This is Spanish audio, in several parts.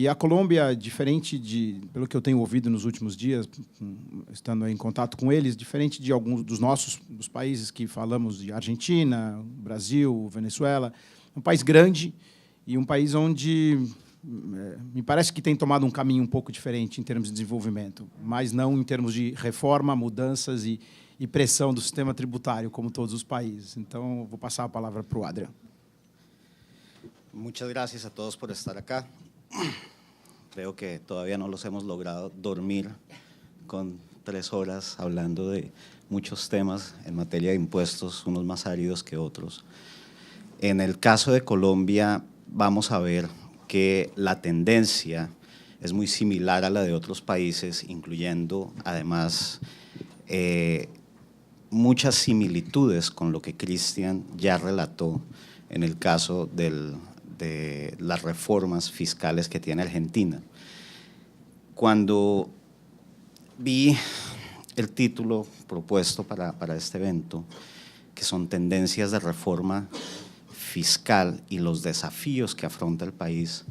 E a Colômbia, diferente de, pelo que eu tenho ouvido nos últimos dias, estando em contato com eles, diferente de alguns dos países que falamos, de Argentina, Brasil, Venezuela, é um país grande e um país onde me parece que tem tomado um caminho um pouco diferente em termos de desenvolvimento, mas não em termos de reforma, mudanças e pressão do sistema tributário, como todos os países. Então, vou passar a palavra para o Adrián. Muchas gracias a todos por estar acá. Creo que todavía no los hemos logrado dormir con 3 horas hablando de muchos temas en materia de impuestos, unos más áridos que otros. En el caso de Colombia, vamos a ver que la tendencia es muy similar a la de otros países, incluyendo además muchas similitudes con lo que Cristian ya relató en el caso de las reformas fiscales que tiene Argentina. Cuando vi el título propuesto para este evento, que son tendencias de reforma fiscal y los desafíos que afronta el país,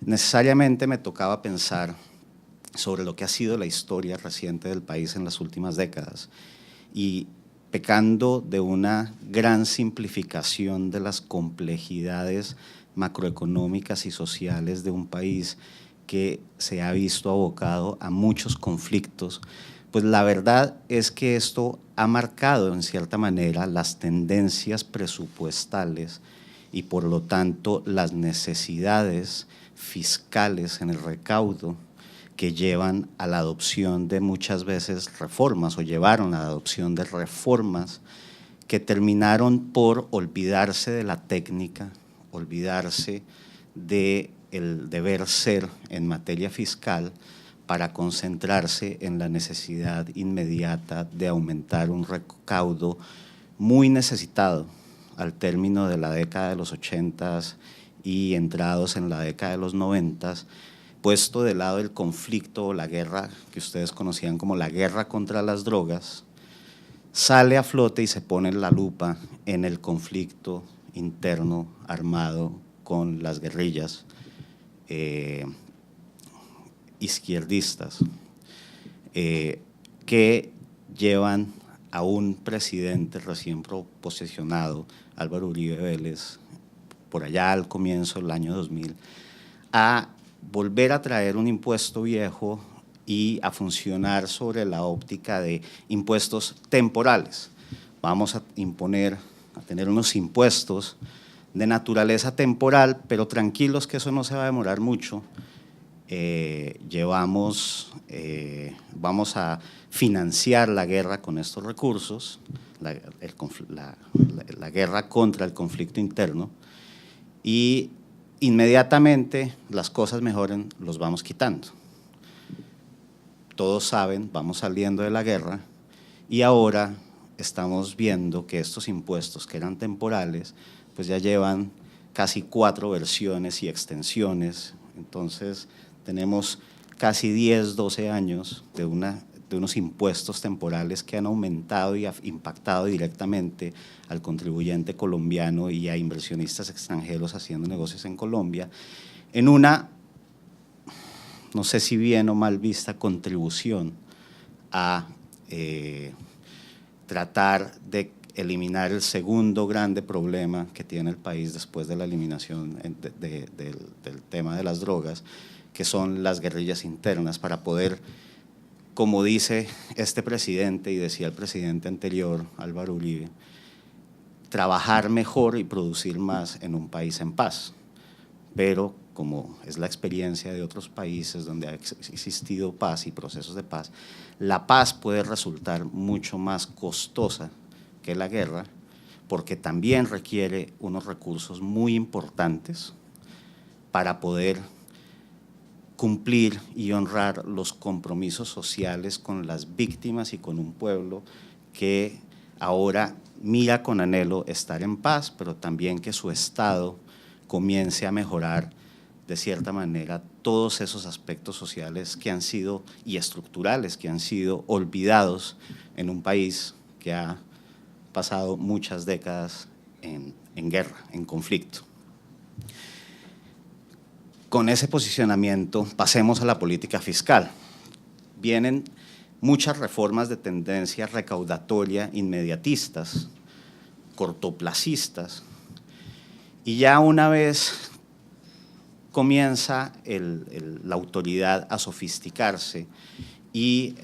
necesariamente me tocaba pensar sobre lo que ha sido la historia reciente del país en las últimas décadas y pecando de una gran simplificación de las complejidades macroeconómicas y sociales de un país que se ha visto abocado a muchos conflictos, pues la verdad es que esto ha marcado en cierta manera las tendencias presupuestales y por lo tanto las necesidades fiscales en el recaudo que llevan a la adopción de muchas veces reformas o llevaron a la adopción de reformas que terminaron por olvidarse de la técnica, olvidarse del deber ser en materia fiscal para concentrarse en la necesidad inmediata de aumentar un recaudo muy necesitado al término de la década de los 80s y entrados en la década de los 90s, puesto de lado el conflicto o la guerra que ustedes conocían como la guerra contra las drogas, sale a flote y se pone la lupa en el conflicto interno armado con las guerrillas izquierdistas que llevan a un presidente recién posesionado, Álvaro Uribe Vélez, por allá al comienzo del año 2000, a volver a traer un impuesto viejo y a funcionar sobre la óptica de impuestos temporales. Vamos a tener unos impuestos de naturaleza temporal, pero tranquilos que eso no se va a demorar mucho. Vamos a financiar la guerra con estos recursos, la guerra contra el conflicto interno, y inmediatamente las cosas mejoren, los vamos quitando. Todos saben, vamos saliendo de la guerra y ahora estamos viendo que estos impuestos que eran temporales, pues ya llevan casi 4 versiones y extensiones. Entonces tenemos casi 10, 12 años de unos impuestos temporales que han aumentado y impactado directamente al contribuyente colombiano y a inversionistas extranjeros haciendo negocios en Colombia, en una, no sé si bien o mal vista, contribución a tratar de eliminar el segundo grande problema que tiene el país después de la eliminación del tema de las drogas, que son las guerrillas internas, para poder, como dice este presidente y decía el presidente anterior, Álvaro Uribe, trabajar mejor y producir más en un país en paz. Pero como es la experiencia de otros países donde ha existido paz y procesos de paz, la paz puede resultar mucho más costosa que la guerra, porque también requiere unos recursos muy importantes para poder cumplir y honrar los compromisos sociales con las víctimas y con un pueblo que ahora mira con anhelo estar en paz, pero también que su Estado comience a mejorar de cierta manera todos esos aspectos sociales que han sido y estructurales que han sido olvidados en un país que ha pasado muchas décadas en guerra, en conflicto. con ese posicionamiento pasemos a la política fiscal. Vienen muchas reformas de tendencia recaudatoria inmediatistas, cortoplacistas, y ya una vez comienza la autoridad a sofisticarse y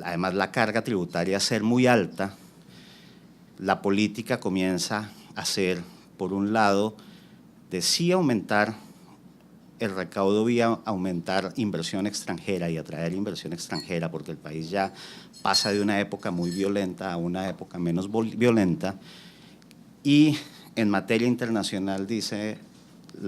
además la carga tributaria a ser muy alta, la política comienza a ser, por un lado, de sí aumentar el recaudo vía aumentar inversión extranjera y atraer inversión extranjera, porque el país ya pasa de una época muy violenta a una época menos violenta, y en materia internacional dice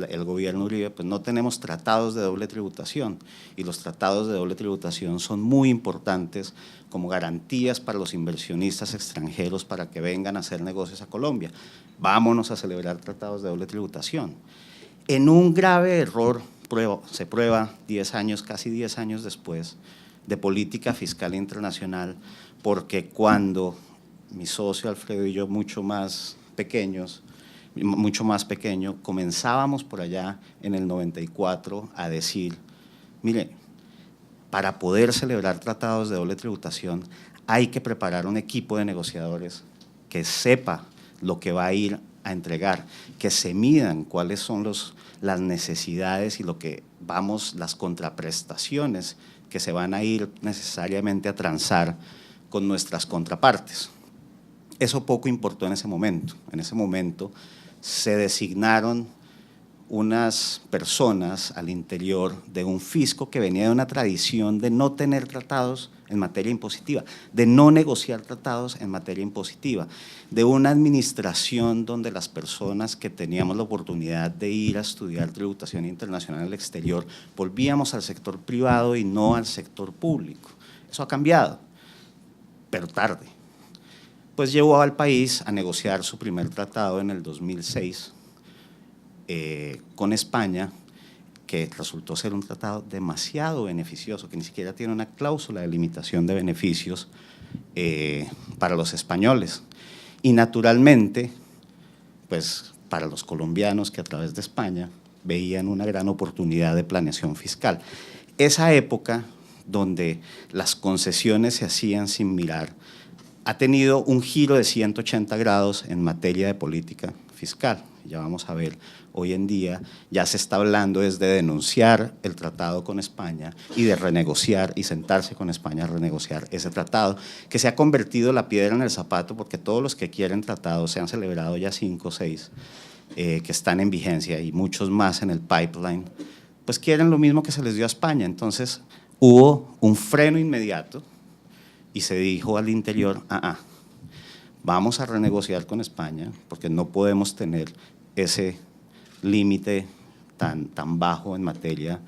el gobierno Uribe, pues no tenemos tratados de doble tributación, y los tratados de doble tributación son muy importantes como garantías para los inversionistas extranjeros para que vengan a hacer negocios a Colombia. Vámonos a celebrar tratados de doble tributación. En un grave error se prueba 10 años, casi 10 años después, de política fiscal internacional, porque cuando mi socio Alfredo y yo, mucho más pequeño, comenzábamos por allá en el 94 a decir, mire, para poder celebrar tratados de doble tributación hay que preparar un equipo de negociadores que sepa lo que va a ir a entregar, que se midan cuáles son las necesidades y las contraprestaciones que se van a ir necesariamente a transar con nuestras contrapartes. Eso poco importó en ese momento. En ese momento se designaron unas personas al interior de un fisco que venía de una tradición de no tener tratados en materia impositiva, de no negociar tratados en materia impositiva, de una administración donde las personas que teníamos la oportunidad de ir a estudiar tributación internacional al exterior volvíamos al sector privado y no al sector público. Eso ha cambiado, pero tarde. Pues llevó al país a negociar su primer tratado en el 2006 con España, que resultó ser un tratado demasiado beneficioso, que ni siquiera tiene una cláusula de limitación de beneficios para los españoles. Y naturalmente, pues para los colombianos que a través de España veían una gran oportunidad de planeación fiscal. Esa época donde las concesiones se hacían sin mirar, ha tenido un giro de 180 grados en materia de política fiscal. Ya vamos a ver, hoy en día ya se está hablando es de denunciar el tratado con España y de renegociar y sentarse con España a renegociar ese tratado, que se ha convertido la piedra en el zapato, porque todos los que quieren tratados, se han celebrado ya 5 o 6 que están en vigencia y muchos más en el pipeline, pues quieren lo mismo que se les dio a España. Entonces hubo un freno inmediato y se dijo al interior, vamos a renegociar con España porque no podemos tener ese límite tan bajo en materia,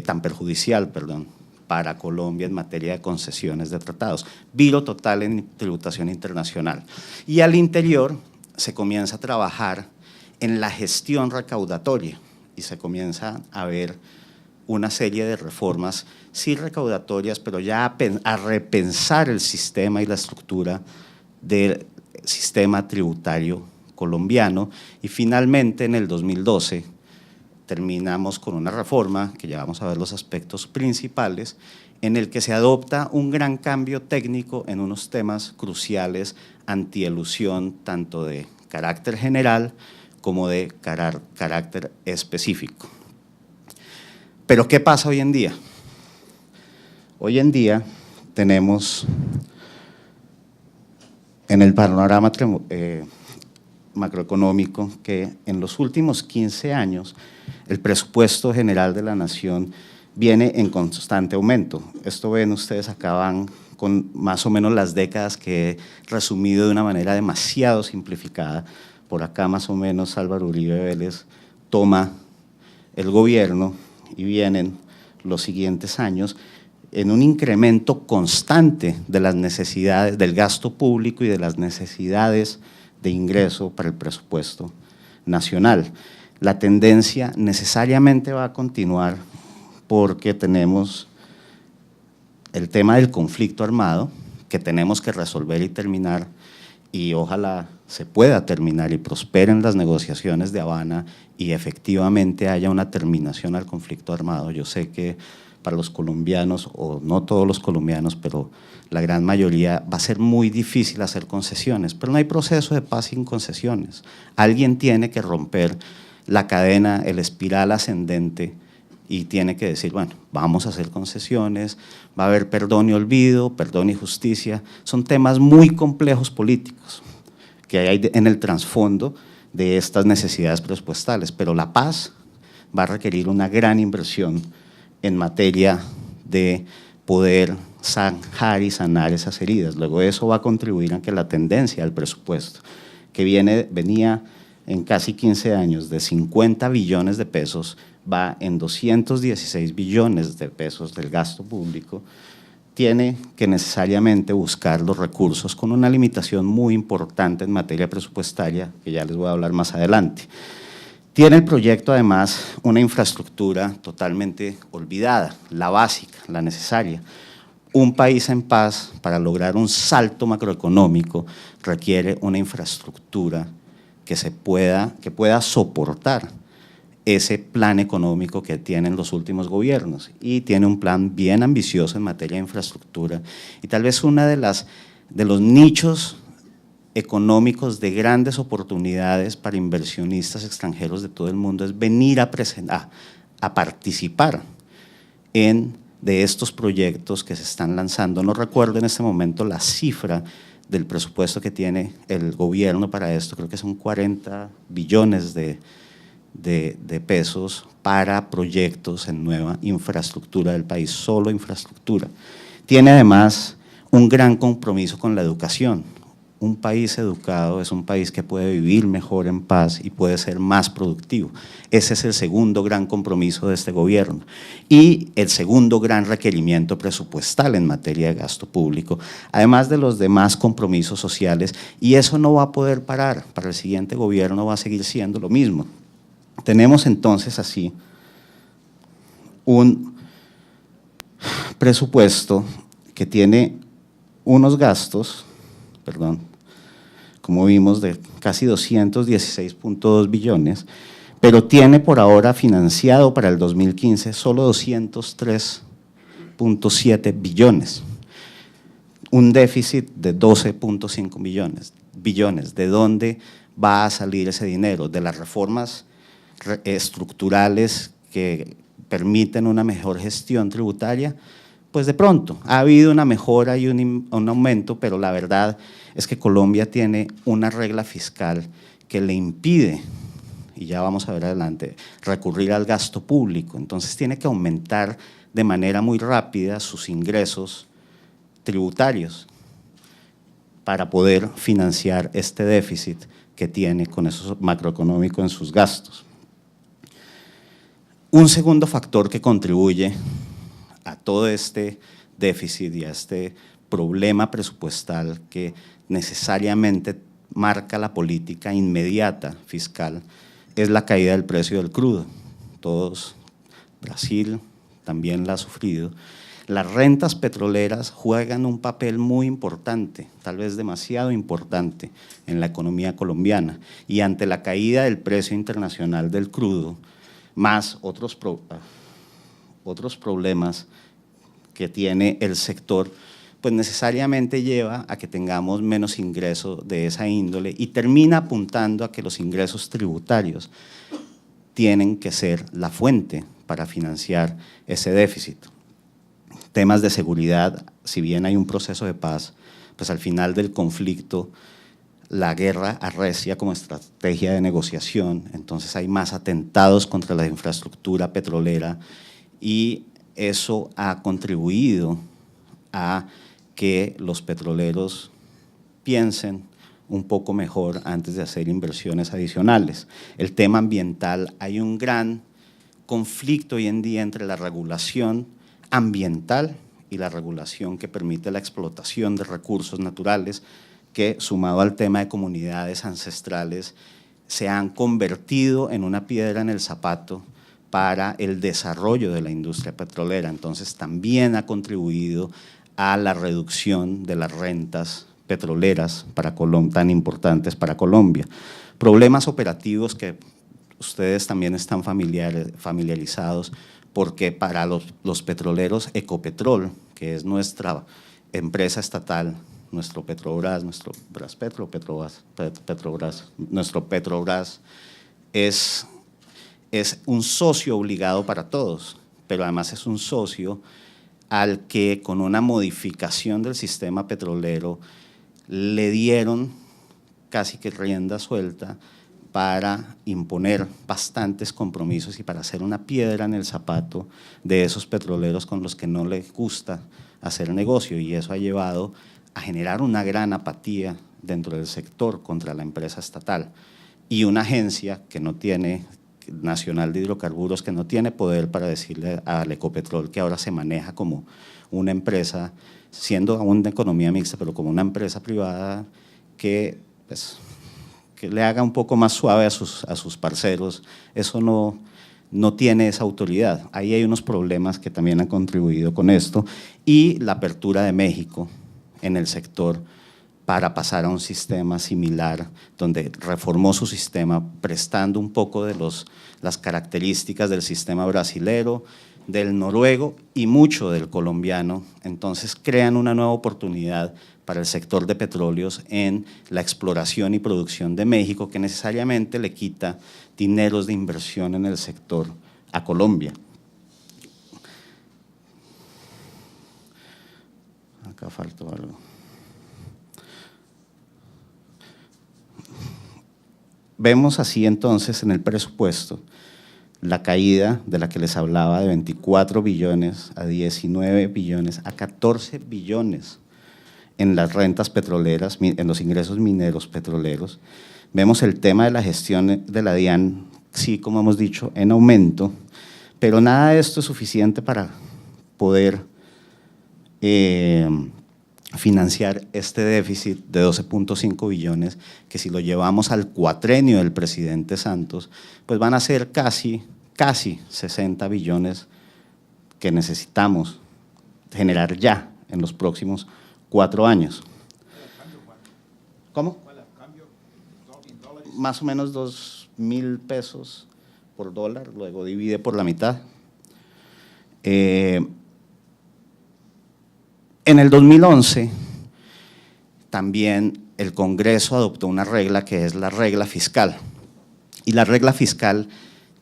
tan perjudicial, perdón, para Colombia en materia de concesiones de tratados. Viro total en tributación internacional. Y al interior se comienza a trabajar en la gestión recaudatoria y se comienza a ver una serie de reformas, sí recaudatorias, pero ya a repensar el sistema y la estructura del sistema tributario colombiano. Y finalmente en el 2012 terminamos con una reforma, que ya vamos a ver los aspectos principales, en el que se adopta un gran cambio técnico en unos temas cruciales antielusión, tanto de carácter general como de carácter específico. Pero ¿qué pasa hoy en día? Hoy en día tenemos en el panorama macroeconómico que en los últimos 15 años el presupuesto general de la nación viene en constante aumento. Esto ven ustedes acá, van con más o menos las décadas que he resumido de una manera demasiado simplificada. Por acá más o menos Álvaro Uribe Vélez toma el gobierno y vienen los siguientes años en un incremento constante de las necesidades del gasto público y de las necesidades de ingreso para el presupuesto nacional. La tendencia necesariamente va a continuar porque tenemos el tema del conflicto armado que tenemos que resolver y terminar, y ojalá se pueda terminar y prosperen las negociaciones de Habana y efectivamente haya una terminación al conflicto armado. Yo sé que para los colombianos, o no todos los colombianos, pero la gran mayoría, va a ser muy difícil hacer concesiones, pero no hay proceso de paz sin concesiones. Alguien tiene que romper la cadena, el espiral ascendente, y tiene que decir, bueno, vamos a hacer concesiones, va a haber perdón y olvido, perdón y justicia. Son temas muy complejos políticos que hay en el trasfondo de estas necesidades presupuestales, pero la paz va a requerir una gran inversión en materia de poder zanjar y sanar esas heridas. Luego eso va a contribuir a que la tendencia del presupuesto, que venía en casi 15 años de 50 billones de pesos, va en 216 billones de pesos del gasto público, tiene que necesariamente buscar los recursos con una limitación muy importante en materia presupuestaria, que ya les voy a hablar más adelante. Tiene el proyecto además una infraestructura totalmente olvidada, la básica, la necesaria. Un país en paz, para lograr un salto macroeconómico, requiere una infraestructura que pueda soportar ese plan económico que tienen los últimos gobiernos, y tiene un plan bien ambicioso en materia de infraestructura, y tal vez uno de los nichos económicos de grandes oportunidades para inversionistas extranjeros de todo el mundo es venir a participar de estos proyectos que se están lanzando. No recuerdo en este momento la cifra del presupuesto que tiene el gobierno para esto, creo que son 40 billones de pesos para proyectos en nueva infraestructura del país, solo infraestructura. Tiene además un gran compromiso con la educación. Un país educado es un país que puede vivir mejor en paz y puede ser más productivo. Ese es el segundo gran compromiso de este gobierno. Y el segundo gran requerimiento presupuestal en materia de gasto público, además de los demás compromisos sociales, y eso no va a poder parar. Para el siguiente gobierno va a seguir siendo lo mismo. Tenemos entonces así un presupuesto que tiene unos gastos, como vimos, de casi 216.2 billones, pero tiene por ahora financiado para el 2015 solo 203.7 billones, un déficit de 12.5 billones. ¿De dónde va a salir ese dinero? De las reformas estructurales que permiten una mejor gestión tributaria. Pues de pronto ha habido una mejora y un aumento, pero la verdad es que Colombia tiene una regla fiscal que le impide, y ya vamos a ver adelante, recurrir al gasto público. Entonces tiene que aumentar de manera muy rápida sus ingresos tributarios para poder financiar este déficit que tiene con eso macroeconómico en sus gastos. Un segundo factor que contribuye a todo este déficit y a este problema presupuestal que necesariamente marca la política inmediata fiscal es la caída del precio del crudo. Todos, Brasil también la ha sufrido. Las rentas petroleras juegan un papel muy importante, tal vez demasiado importante en la economía colombiana, y ante la caída del precio internacional del crudo, más otros problemas que tiene el sector, pues necesariamente lleva a que tengamos menos ingresos de esa índole y termina apuntando a que los ingresos tributarios tienen que ser la fuente para financiar ese déficit. Temas de seguridad, si bien hay un proceso de paz, pues al final del conflicto la guerra arrecia como estrategia de negociación, entonces hay más atentados contra la infraestructura petrolera y eso ha contribuido a que los petroleros piensen un poco mejor antes de hacer inversiones adicionales. El tema ambiental, hay un gran conflicto hoy en día entre la regulación ambiental y la regulación que permite la explotación de recursos naturales, que sumado al tema de comunidades ancestrales se han convertido en una piedra en el zapato para el desarrollo de la industria petrolera. Entonces también ha contribuido a la reducción de las rentas petroleras tan importantes para Colombia. Problemas operativos que ustedes también están familiarizados, porque para los petroleros Ecopetrol, que es nuestra empresa estatal, nuestro Petrobras, nuestro Braspetro, nuestro Petrobras es un socio obligado para todos, pero además es un socio al que con una modificación del sistema petrolero le dieron casi que rienda suelta para imponer bastantes compromisos y para hacer una piedra en el zapato de esos petroleros con los que no les gusta hacer negocio, y eso ha llevado a generar una gran apatía dentro del sector contra la empresa estatal y una agencia que no tiene, Nacional de Hidrocarburos, que no tiene poder para decirle al Ecopetrol que ahora se maneja como una empresa, siendo aún de economía mixta, pero como una empresa privada que, pues, que le haga un poco más suave a sus parceros. Eso no tiene esa autoridad. Ahí hay unos problemas que también han contribuido con esto, y la apertura de México en el sector para pasar a un sistema similar, donde reformó su sistema prestando un poco de las características del sistema brasilero, del noruego y mucho del colombiano. Entonces crean una nueva oportunidad para el sector de petróleos en la exploración y producción de México, que necesariamente le quita dineros de inversión en el sector a Colombia. Acá faltó algo. Vemos así entonces en el presupuesto la caída de la que les hablaba, de 24 billones a 19 billones a 14 billones en las rentas petroleras, en los ingresos mineros petroleros. Vemos el tema de la gestión de la DIAN, sí, como hemos dicho, en aumento, pero nada de esto es suficiente para poder financiar este déficit de 12.5 billones, que si lo llevamos al cuatrenio del presidente Santos, pues van a ser casi 60 billones que necesitamos generar ya en los próximos 4 años. ¿Cómo? Más o menos 2.000 pesos por dólar, luego divide por la mitad. En el 2011 también el Congreso adoptó una regla que es la regla fiscal, y la regla fiscal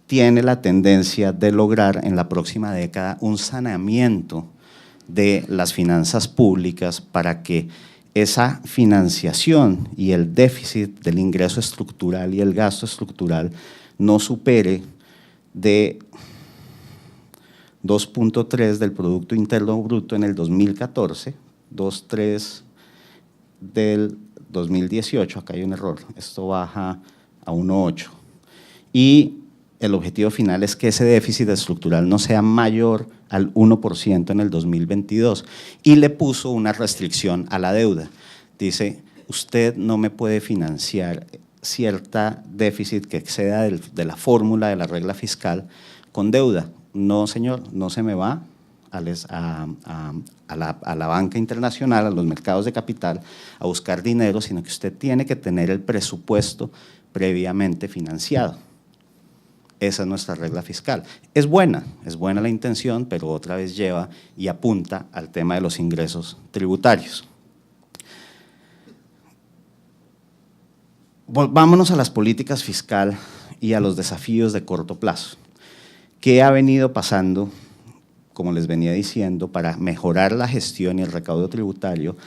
tiene la tendencia de lograr en la próxima década un saneamiento de las finanzas públicas para que esa financiación y el déficit del ingreso estructural y el gasto estructural no supere de 2.3 del Producto Interno Bruto en el 2014, 2.3 del 2018, acá hay un error, esto baja a 1.8, y el objetivo final es que ese déficit estructural no sea mayor al 1% en el 2022, y le puso una restricción a la deuda. Dice, usted no me puede financiar cierta déficit que exceda de la fórmula de la regla fiscal con deuda. No, señor, no se me va a la banca internacional, a los mercados de capital, a buscar dinero, sino que usted tiene que tener el presupuesto previamente financiado. Esa es nuestra regla fiscal. Es buena la intención, pero otra vez lleva y apunta al tema de los ingresos tributarios. Vámonos a las políticas fiscales y a los desafíos de corto plazo. ¿Qué ha venido pasando, como les venía diciendo, para mejorar la gestión y el recaudo tributario?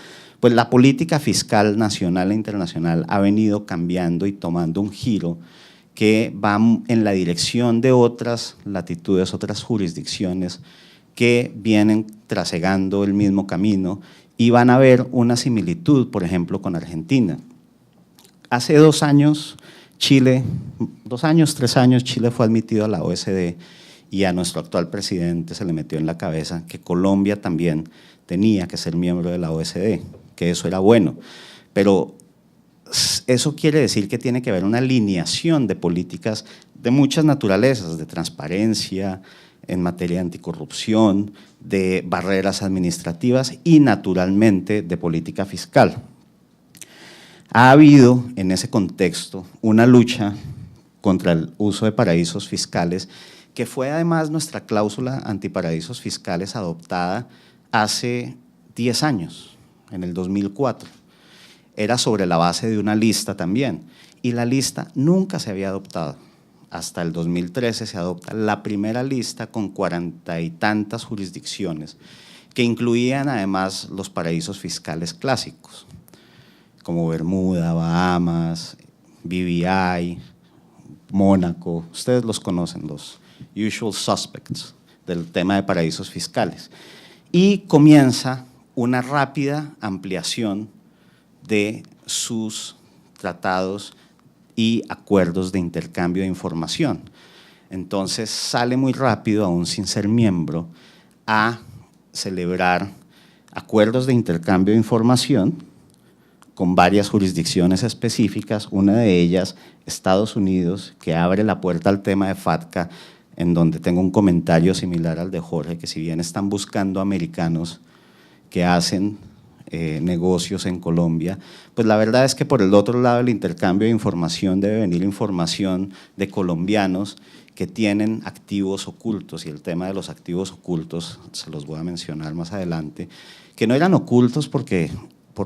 Pues la política fiscal nacional e internacional ha venido cambiando y tomando un giro que va en la dirección de otras latitudes, otras jurisdicciones que vienen trasegando el mismo camino, y van a ver una similitud, por ejemplo, con Argentina. Hace 2 años, 3 años, Chile fue admitido a la OSD, y a nuestro actual presidente se le metió en la cabeza que Colombia también tenía que ser miembro de la OSD, que eso era bueno, pero eso quiere decir que tiene que haber una alineación de políticas de muchas naturalezas, de transparencia, en materia de anticorrupción, de barreras administrativas y naturalmente de política fiscal. Ha habido en ese contexto una lucha contra el uso de paraísos fiscales, que fue además nuestra cláusula antiparaísos fiscales adoptada hace 10 años, en el 2004. Era sobre la base de una lista también, y la lista nunca se había adoptado. Hasta el 2013 se adopta la primera lista con 40 y tantas jurisdicciones, que incluían además los paraísos fiscales clásicos, como Bermuda, Bahamas, BVI, Mónaco. Ustedes los conocen, los usual suspects del tema de paraísos fiscales. Y comienza una rápida ampliación de sus tratados y acuerdos de intercambio de información. Entonces sale muy rápido, aún sin ser miembro, a celebrar acuerdos de intercambio de información con varias jurisdicciones específicas, una de ellas Estados Unidos, que abre la puerta al tema de FATCA, en donde tengo un comentario similar al de Jorge, que si bien están buscando americanos que hacen negocios en Colombia, pues la verdad es que por el otro lado del intercambio de información debe venir información de colombianos que tienen activos ocultos, y el tema de los activos ocultos se los voy a mencionar más adelante, que no eran ocultos por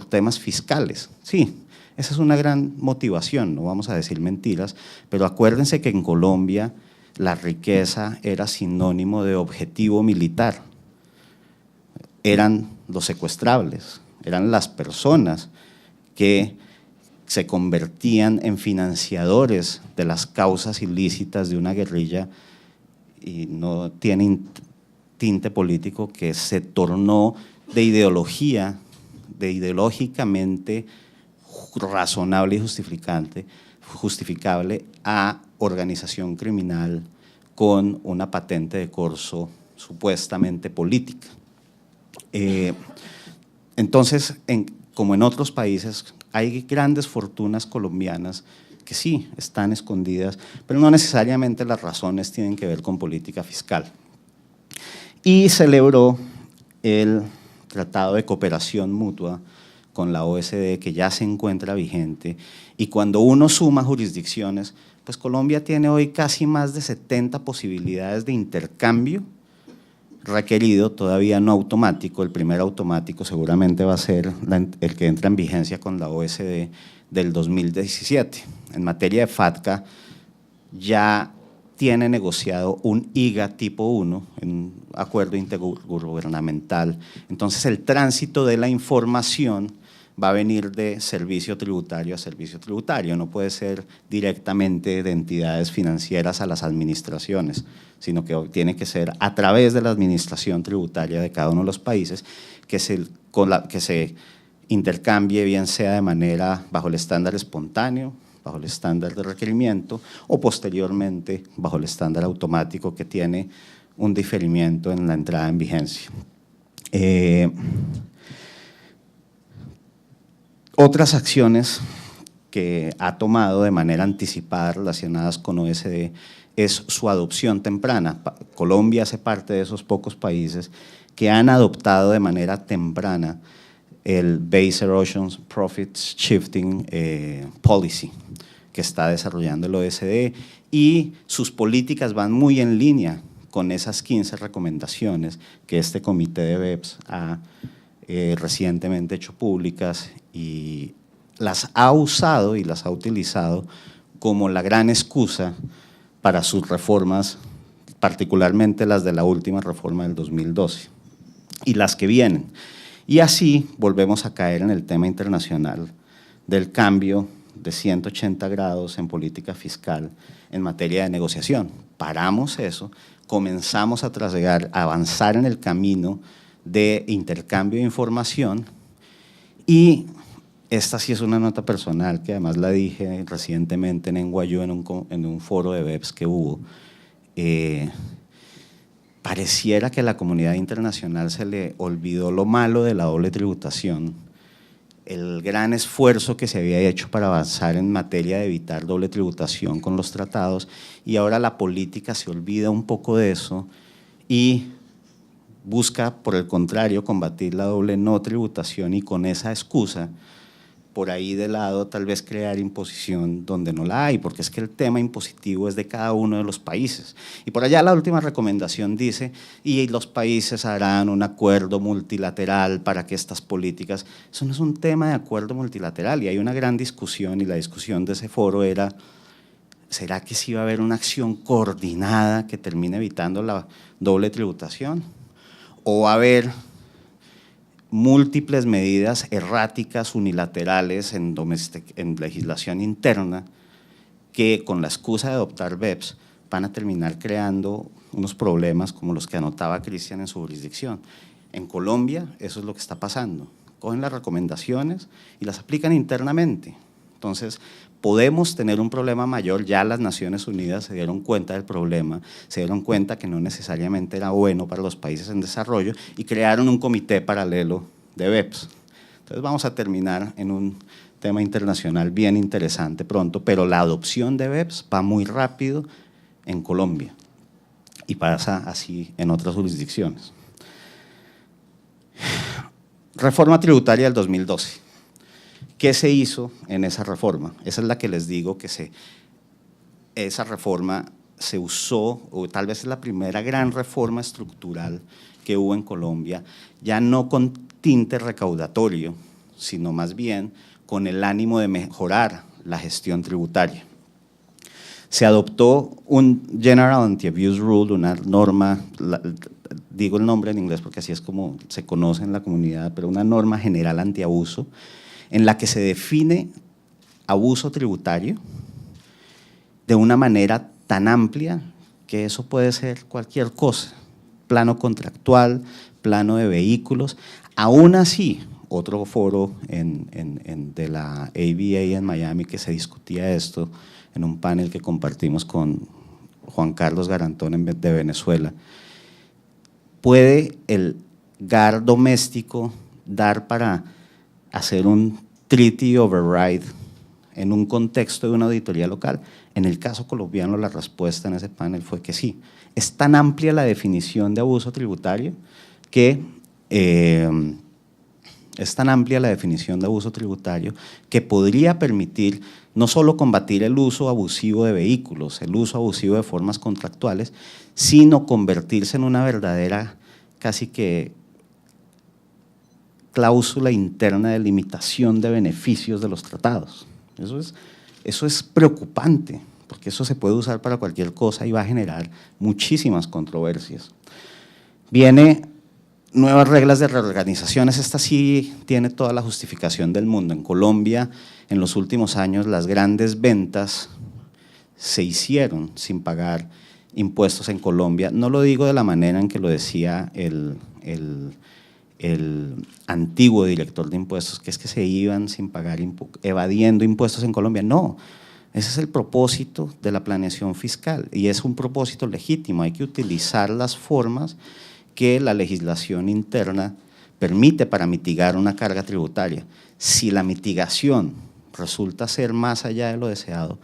temas fiscales. Sí, esa es una gran motivación, no vamos a decir mentiras, pero acuérdense que en Colombia la riqueza era sinónimo de objetivo militar. Eran los secuestrables, eran las personas que se convertían en financiadores de las causas ilícitas de una guerrilla, y no tiene tinte político, que se tornó de ideológicamente razonable y justificable a organización criminal con una patente de corso supuestamente política. Entonces, como en otros países, hay grandes fortunas colombianas que sí están escondidas, pero no necesariamente las razones tienen que ver con política fiscal. Y celebró el Tratado de Cooperación Mutua con la OSD, que ya se encuentra vigente, y cuando uno suma jurisdicciones, pues Colombia tiene hoy casi más de 70 posibilidades de intercambio requerido, todavía no automático. El primer automático seguramente va a ser el que entra en vigencia con la OSD del 2017. En materia de FATCA ya tiene negociado un IGA tipo 1, un acuerdo intergubernamental. Entonces el tránsito de la información va a venir de servicio tributario a servicio tributario, no puede ser directamente de entidades financieras a las administraciones, sino que tiene que ser a través de la administración tributaria de cada uno de los países que se intercambie, bien sea de manera bajo el estándar espontáneo, bajo el estándar de requerimiento, o posteriormente bajo el estándar automático, que tiene un diferimiento en la entrada en vigencia. Otras acciones que ha tomado de manera anticipada relacionadas con OSD es su adopción temprana. Colombia hace parte de esos pocos países que han adoptado de manera temprana el Base Erosion Profits Shifting Policy que está desarrollando el OSD, y sus políticas van muy en línea con esas 15 recomendaciones que este comité de BEPS ha recientemente hecho públicas, y las ha usado y las ha utilizado como la gran excusa para sus reformas, particularmente las de la última reforma del 2012 y las que vienen. Y así volvemos a caer en el tema internacional del cambio de 180 grados en política fiscal en materia de negociación. Paramos eso, comenzamos a trasegar, a avanzar en el camino de intercambio de información, y esta sí es una nota personal que además la dije recientemente en NYU en un foro de BEPS que hubo. Pareciera que a la comunidad internacional se le olvidó lo malo de la doble tributación, el gran esfuerzo que se había hecho para avanzar en materia de evitar doble tributación con los tratados, y ahora la política se olvida un poco de eso y busca, por el contrario, combatir la doble no tributación, y con esa excusa por ahí de lado tal vez crear imposición donde no la hay, porque es que el tema impositivo es de cada uno de los países. Y por allá la última recomendación dice, y los países harán un acuerdo multilateral para que estas políticas… Eso no es un tema de acuerdo multilateral, y hay una gran discusión, y la discusión de ese foro era, ¿será que sí va a haber una acción coordinada que termine evitando la doble tributación? ¿O va a haber múltiples medidas erráticas, unilaterales en legislación interna que con la excusa de adoptar BEPS van a terminar creando unos problemas como los que anotaba Cristian en su jurisdicción? En Colombia eso es lo que está pasando. Cogen las recomendaciones y las aplican internamente. Entonces, podemos tener un problema mayor. Ya las Naciones Unidas se dieron cuenta del problema, se dieron cuenta que no necesariamente era bueno para los países en desarrollo y crearon un comité paralelo de BEPS. Entonces vamos a terminar en un tema internacional bien interesante pronto, pero la adopción de BEPS va muy rápido en Colombia y pasa así en otras jurisdicciones. Reforma tributaria del 2012. ¿Qué se hizo en esa reforma? Esa es la que les digo que esa reforma se usó, o tal vez es la primera gran reforma estructural que hubo en Colombia, ya no con tinte recaudatorio, sino más bien con el ánimo de mejorar la gestión tributaria. Se adoptó un General Anti-Abuse Rule, una norma, digo el nombre en inglés porque así es como se conoce en la comunidad, pero una norma general antiabuso, en la que se define abuso tributario de una manera tan amplia que eso puede ser cualquier cosa, plano contractual, plano de vehículos. Aún así, otro foro de la ABA en Miami que se discutía esto en un panel que compartimos con Juan Carlos Garantón de Venezuela, ¿puede el GAR doméstico dar para hacer un treaty override en un contexto de una auditoría local? En el caso colombiano la respuesta en ese panel fue que sí. Es tan amplia la definición de abuso tributario que podría permitir no solo combatir el uso abusivo de vehículos, el uso abusivo de formas contractuales, sino convertirse en una verdadera casi que cláusula interna de limitación de beneficios de los tratados. Eso es preocupante, porque eso se puede usar para cualquier cosa y va a generar muchísimas controversias. Viene nuevas reglas de reorganizaciones, esta sí tiene toda la justificación del mundo. En Colombia, en los últimos años, las grandes ventas se hicieron sin pagar impuestos en Colombia. No lo digo de la manera en que lo decía el antiguo director de impuestos, que es que se iban sin pagar, evadiendo impuestos en Colombia. No, ese es el propósito de la planeación fiscal y es un propósito legítimo. Hay que utilizar las formas que la legislación interna permite para mitigar una carga tributaria. Si la mitigación resulta ser más allá de lo deseado,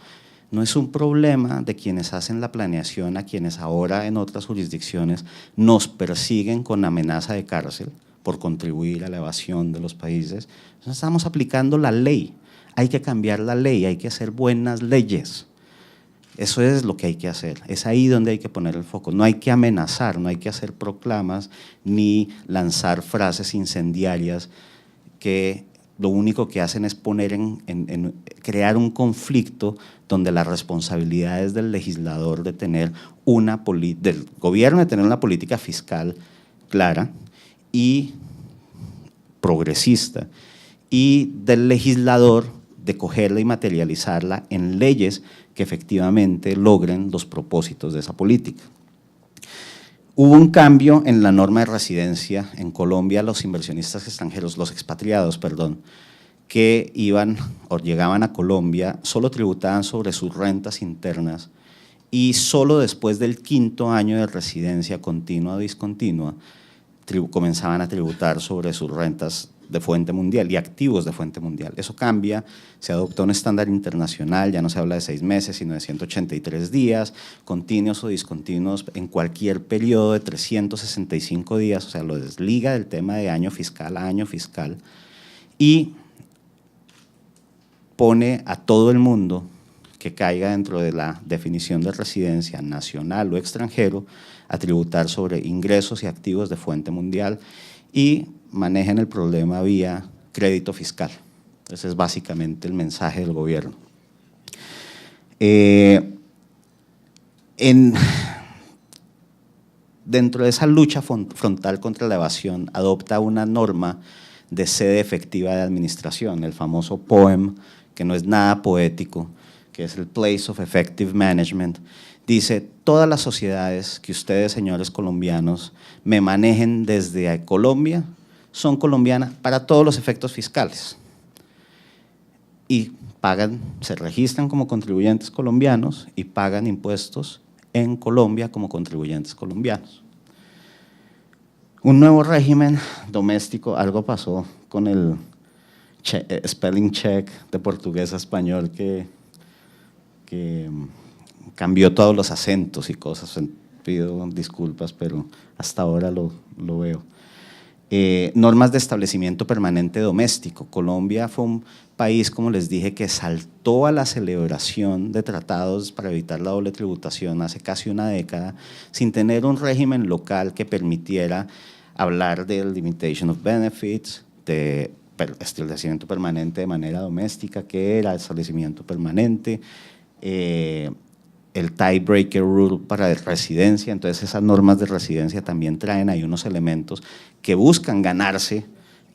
no es un problema de quienes hacen la planeación, a quienes ahora en otras jurisdicciones nos persiguen con amenaza de cárcel por contribuir a la evasión de los países. Entonces estamos aplicando la ley, hay que cambiar la ley, hay que hacer buenas leyes. Eso es lo que hay que hacer, es ahí donde hay que poner el foco. No hay que amenazar, no hay que hacer proclamas ni lanzar frases incendiarias que lo único que hacen es poner crear un conflicto donde la responsabilidad es del legislador de tener del gobierno de tener una política fiscal clara y progresista, y del legislador de cogerla y materializarla en leyes que efectivamente logren los propósitos de esa política. Hubo un cambio en la norma de residencia en Colombia. Los inversionistas extranjeros, los expatriados, perdón, que iban o llegaban a Colombia, solo tributaban sobre sus rentas internas y solo después del 5º año de residencia continua o discontinua comenzaban a tributar sobre sus rentas de fuente mundial y activos de fuente mundial. Eso cambia, se adoptó un estándar internacional, ya no se habla de 6 meses, sino de 183 días, continuos o discontinuos en cualquier periodo de 365 días, o sea, lo desliga del tema de año fiscal a año fiscal. Y pone a todo el mundo que caiga dentro de la definición de residencia nacional o extranjero a tributar sobre ingresos y activos de fuente mundial y manejen el problema vía crédito fiscal. Ese es básicamente el mensaje del gobierno. Dentro de esa lucha frontal contra la evasión, adopta una norma de sede efectiva de administración, el famoso POEM, que no es nada poético, que es el Place of Effective Management. Dice, todas las sociedades que ustedes, señores colombianos, me manejen desde Colombia, son colombianas para todos los efectos fiscales. Y pagan, se registran como contribuyentes colombianos y pagan impuestos en Colombia como contribuyentes colombianos. Un nuevo régimen doméstico, algo pasó con el spelling check de portugués a español que cambió todos los acentos y cosas, pido disculpas, pero hasta ahora lo veo. Normas de establecimiento permanente doméstico. Colombia fue un país, como les dije, que saltó a la celebración de tratados para evitar la doble tributación hace casi una década, sin tener un régimen local que permitiera hablar del limitation of benefits, de establecimiento permanente de manera doméstica, que era establecimiento permanente, el tiebreaker rule para residencia. Entonces esas normas de residencia también traen ahí unos elementos que buscan ganarse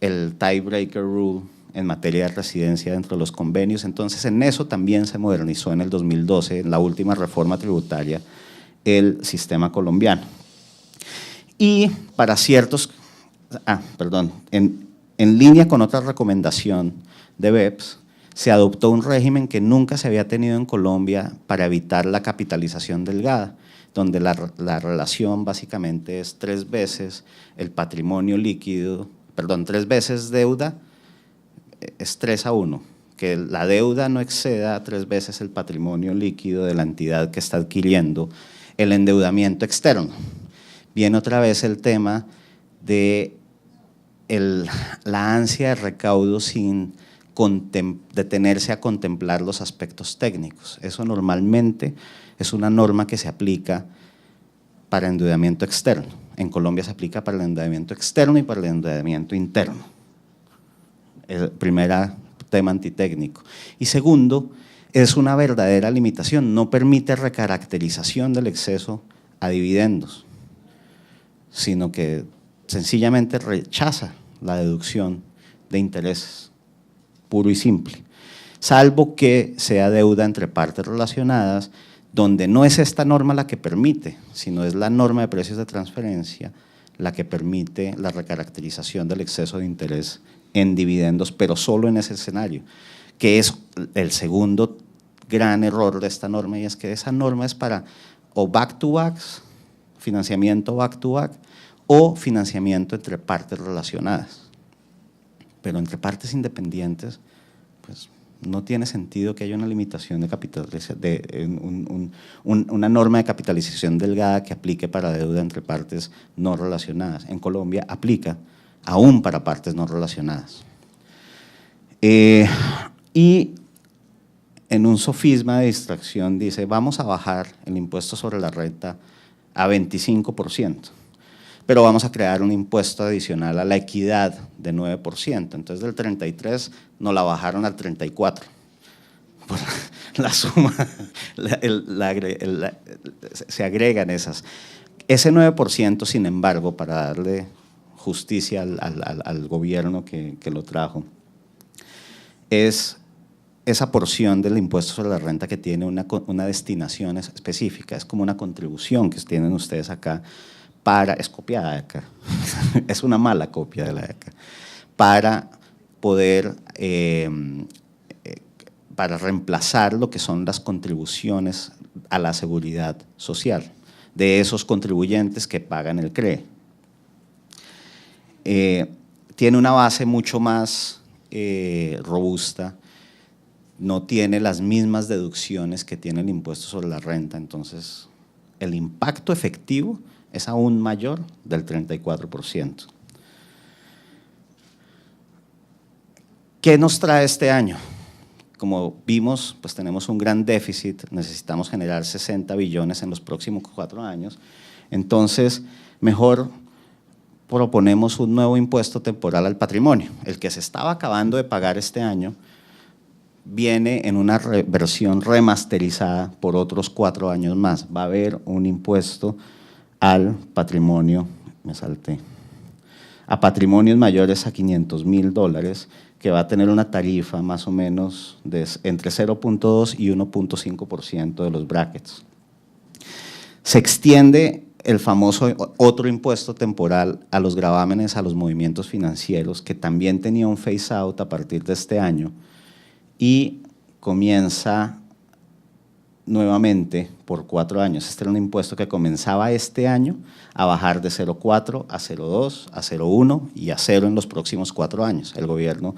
el tiebreaker rule en materia de residencia dentro de los convenios. Entonces en eso también se modernizó en el 2012, en la última reforma tributaria, el sistema colombiano. Y para ciertos, en línea con otra recomendación de BEPS, se adoptó un régimen que nunca se había tenido en Colombia para evitar la capitalización delgada, donde la relación básicamente es 3 veces el patrimonio líquido, 3 veces deuda, es 3:1, que la deuda no exceda 3 veces el patrimonio líquido de la entidad que está adquiriendo el endeudamiento externo. Viene otra vez el tema de la ansia de recaudo sin detenerse a contemplar los aspectos técnicos. Eso normalmente es una norma que se aplica para endeudamiento externo. En Colombia se aplica para el endeudamiento externo y para el endeudamiento interno. El primer tema antitécnico. Y segundo, es una verdadera limitación, no permite recaracterización del exceso a dividendos, sino que sencillamente rechaza la deducción de intereses, puro y simple, salvo que sea deuda entre partes relacionadas, donde no es esta norma la que permite, sino es la norma de precios de transferencia la que permite la recaracterización del exceso de interés en dividendos, pero solo en ese escenario, que es el segundo gran error de esta norma, y es que esa norma es para o back-to-backs, financiamiento back-to-back, o financiamiento entre partes relacionadas. Pero entre partes independientes, pues no tiene sentido que haya una limitación de capitalización, una norma de capitalización delgada que aplique para deuda entre partes no relacionadas. En Colombia aplica aún para partes no relacionadas. Y en un sofisma de distracción dice, vamos a bajar el impuesto sobre la renta a 25%. Pero vamos a crear un impuesto adicional a la equidad de 9%. Entonces del 33 nos la bajaron al 34. Por la suma, se agregan esas. Ese 9%, sin embargo, para darle justicia al gobierno que lo trajo, es esa porción del impuesto sobre la renta que tiene una destinación específica, es como una contribución que tienen ustedes acá, es copiada de acá, es una mala copia de la de acá, para poder, para reemplazar lo que son las contribuciones a la seguridad social de esos contribuyentes que pagan el CRE. Tiene una base mucho más robusta, no tiene las mismas deducciones que tiene el impuesto sobre la renta, entonces el impacto efectivo es aún mayor del 34%. ¿Qué nos trae este año? como vimos, pues tenemos un gran déficit, necesitamos generar 60 billones en los próximos 4 años, entonces mejor proponemos un nuevo impuesto temporal al patrimonio. El que se estaba acabando de pagar este año viene en una versión remasterizada por otros 4 años más. Va a haber un impuesto al patrimonio, me salté, a patrimonios mayores a $500,000, que va a tener una tarifa más o menos de entre 0.2 y 1.5% de los brackets. Se extiende el famoso otro impuesto temporal a los gravámenes a los movimientos financieros, que también tenía un phase out a partir de este año, y comienza nuevamente por 4 años. Este era un impuesto que comenzaba este año a bajar de 0.4 a 0.2, a 0.1 y a 0 en los próximos 4 años. El gobierno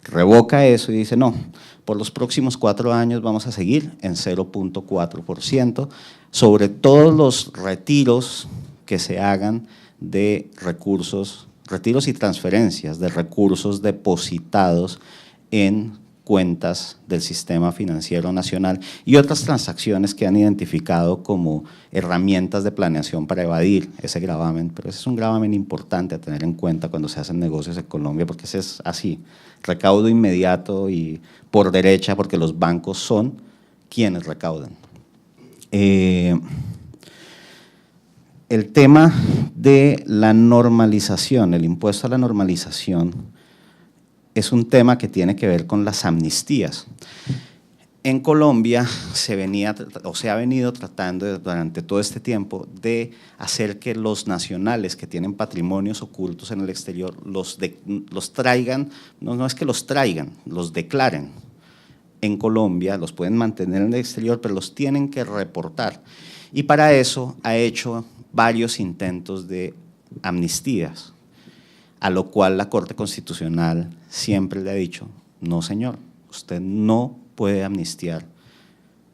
revoca eso y dice, no, por los próximos 4 años vamos a seguir en 0.4% sobre todos los retiros que se hagan de recursos, retiros y transferencias de recursos depositados en cuentas del sistema financiero nacional y otras transacciones que han identificado como herramientas de planeación para evadir ese gravamen, pero ese es un gravamen importante a tener en cuenta cuando se hacen negocios en Colombia, porque ese es así, recaudo inmediato y por derecha, porque los bancos son quienes recaudan. El tema de la normalización, el impuesto a la normalización, es un tema que tiene que ver con las amnistías. En Colombia se ha venido tratando durante todo este tiempo de hacer que los nacionales que tienen patrimonios ocultos en el exterior los traigan, no es que los traigan, los declaren en Colombia, los pueden mantener en el exterior, pero los tienen que reportar. Y para eso ha hecho varios intentos de amnistías, a lo cual la Corte Constitucional siempre le ha dicho, no señor, usted no puede amnistiar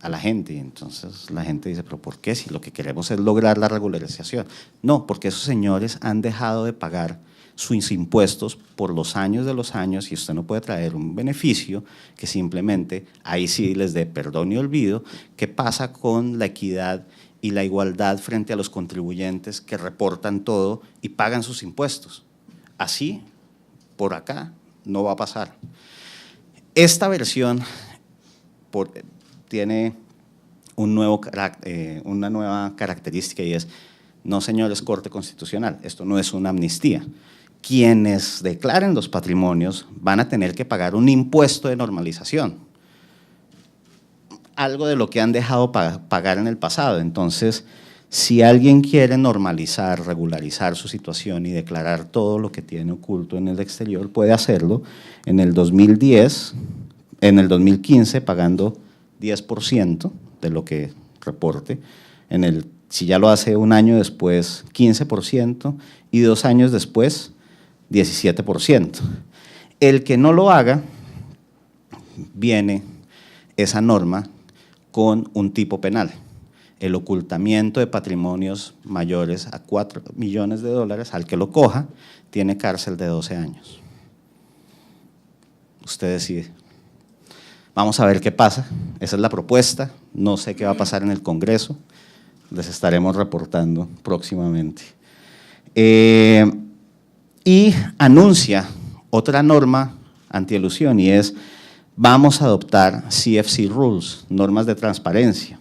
a la gente. Y entonces la gente dice, pero ¿por qué? Si lo que queremos es lograr la regularización. No, porque esos señores han dejado de pagar sus impuestos por los años de los años y usted no puede traer un beneficio que simplemente ahí sí les dé perdón y olvido. ¿Qué pasa con la equidad y la igualdad frente a los contribuyentes que reportan todo y pagan sus impuestos? Así, por acá, no va a pasar. Esta versión tiene una nueva característica y es, no señores Corte Constitucional, esto no es una amnistía. Quienes declaren los patrimonios van a tener que pagar un impuesto de normalización, algo de lo que han dejado pagar en el pasado. Entonces, si alguien quiere normalizar, regularizar su situación y declarar todo lo que tiene oculto en el exterior, puede hacerlo en el 2010, en el 2015 pagando 10% de lo que reporte, si ya lo hace un año después 15% y 2 años después 17%. El que no lo haga, viene esa norma con un tipo penal. El ocultamiento de patrimonios mayores a $4 millones, al que lo coja, tiene cárcel de 12 años. Usted decide. Vamos a ver qué pasa, esa es la propuesta, no sé qué va a pasar en el Congreso, les estaremos reportando próximamente. Y anuncia otra norma antielusión y es, vamos a adoptar CFC Rules, normas de transparencia,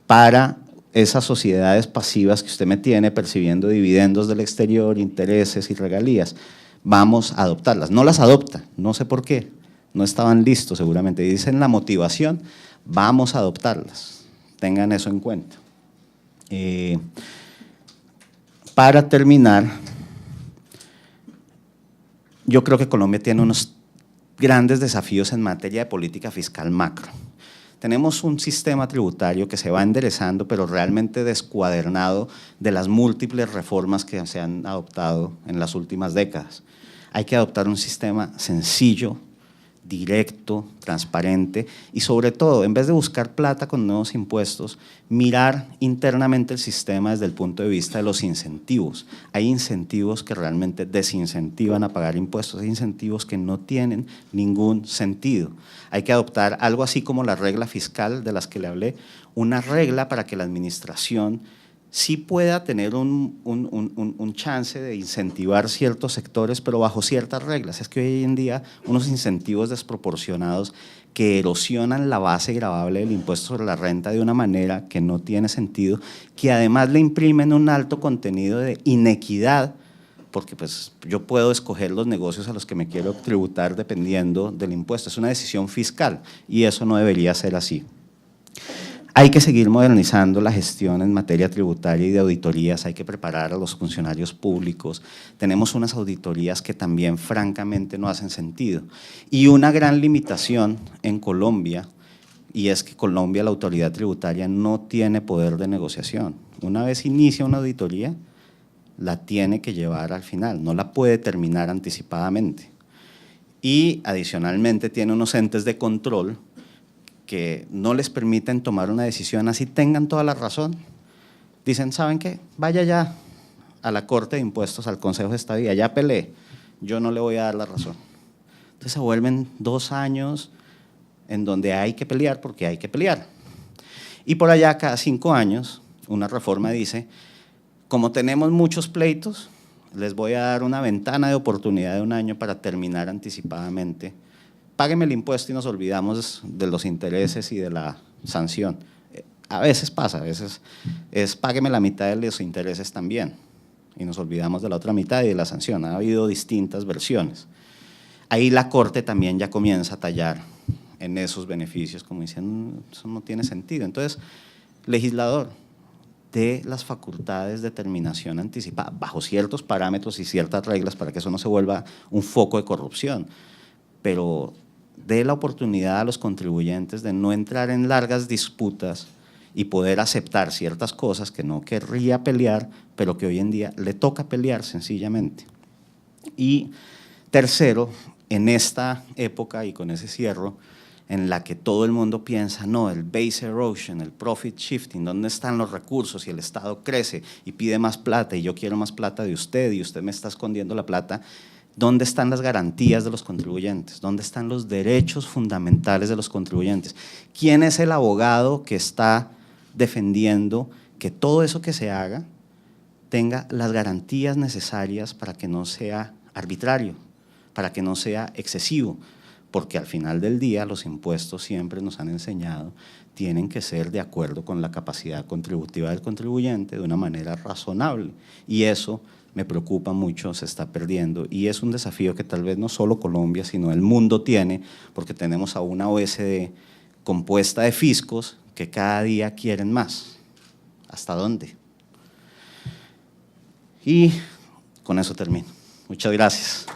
para esas sociedades pasivas que usted me tiene percibiendo dividendos del exterior, intereses y regalías. Vamos a adoptarlas. No las adopta, no sé por qué, no estaban listos seguramente. Dicen la motivación, vamos a adoptarlas. Tengan eso en cuenta. Para terminar, yo creo que Colombia tiene unos grandes desafíos en materia de política fiscal macro. Tenemos un sistema tributario que se va enderezando, pero realmente descuadernado de las múltiples reformas que se han adoptado en las últimas décadas. Hay que adoptar un sistema sencillo, directo, transparente y sobre todo, en vez de buscar plata con nuevos impuestos, mirar internamente el sistema desde el punto de vista de los incentivos. Hay incentivos que realmente desincentivan a pagar impuestos, hay incentivos que no tienen ningún sentido. Hay que adoptar algo así como la regla fiscal de las que le hablé, una regla para que la administración sí pueda tener un chance de incentivar ciertos sectores, pero bajo ciertas reglas. Es que hoy en día unos incentivos desproporcionados que erosionan la base gravable del impuesto sobre la renta de una manera que no tiene sentido, que además le imprimen un alto contenido de inequidad, porque pues yo puedo escoger los negocios a los que me quiero tributar dependiendo del impuesto. Es una decisión fiscal y eso no debería ser así. Hay que seguir modernizando la gestión en materia tributaria y de auditorías, hay que preparar a los funcionarios públicos. Tenemos unas auditorías que también francamente no hacen sentido. Y una gran limitación en Colombia, y es que Colombia, la autoridad tributaria, no tiene poder de negociación. Una vez inicia una auditoría, la tiene que llevar al final, no la puede terminar anticipadamente. Y adicionalmente tiene unos entes de control que no les permiten tomar una decisión así tengan toda la razón. Dicen, ¿saben qué? Vaya ya a la Corte de Impuestos, al Consejo de Estadía, ya peleé, yo no le voy a dar la razón. Entonces se vuelven 2 años en donde hay que pelear porque hay que pelear. Y por allá cada 5 años una reforma dice, como tenemos muchos pleitos, les voy a dar una ventana de oportunidad de 1 año para terminar anticipadamente. Págueme el impuesto y nos olvidamos de los intereses y de la sanción. A veces pasa, a veces es págueme la mitad de los intereses también y nos olvidamos de la otra mitad y de la sanción. Ha habido distintas versiones. Ahí la Corte también ya comienza a tallar en esos beneficios, como dicen, eso no tiene sentido. Entonces, legislador, de las facultades de determinación anticipada bajo ciertos parámetros y ciertas reglas para que eso no se vuelva un foco de corrupción, pero dé la oportunidad a los contribuyentes de no entrar en largas disputas y poder aceptar ciertas cosas que no querría pelear, pero que hoy en día le toca pelear sencillamente. Y tercero, en esta época y con ese cierre, en la que todo el mundo piensa, no, el base erosion, el profit shifting, ¿dónde están los recursos? Y el Estado crece y pide más plata y yo quiero más plata de usted y usted me está escondiendo la plata. ¿Dónde están las garantías de los contribuyentes? ¿Dónde están los derechos fundamentales de los contribuyentes? ¿Quién es el abogado que está defendiendo que todo eso que se haga tenga las garantías necesarias para que no sea arbitrario, para que no sea excesivo? Porque al final del día los impuestos siempre nos han enseñado tienen que ser de acuerdo con la capacidad contributiva del contribuyente de una manera razonable y eso me preocupa mucho, se está perdiendo y es un desafío que tal vez no solo Colombia sino el mundo tiene porque tenemos a una OSD compuesta de fiscos que cada día quieren más. ¿Hasta dónde? Y con eso termino. Muchas gracias.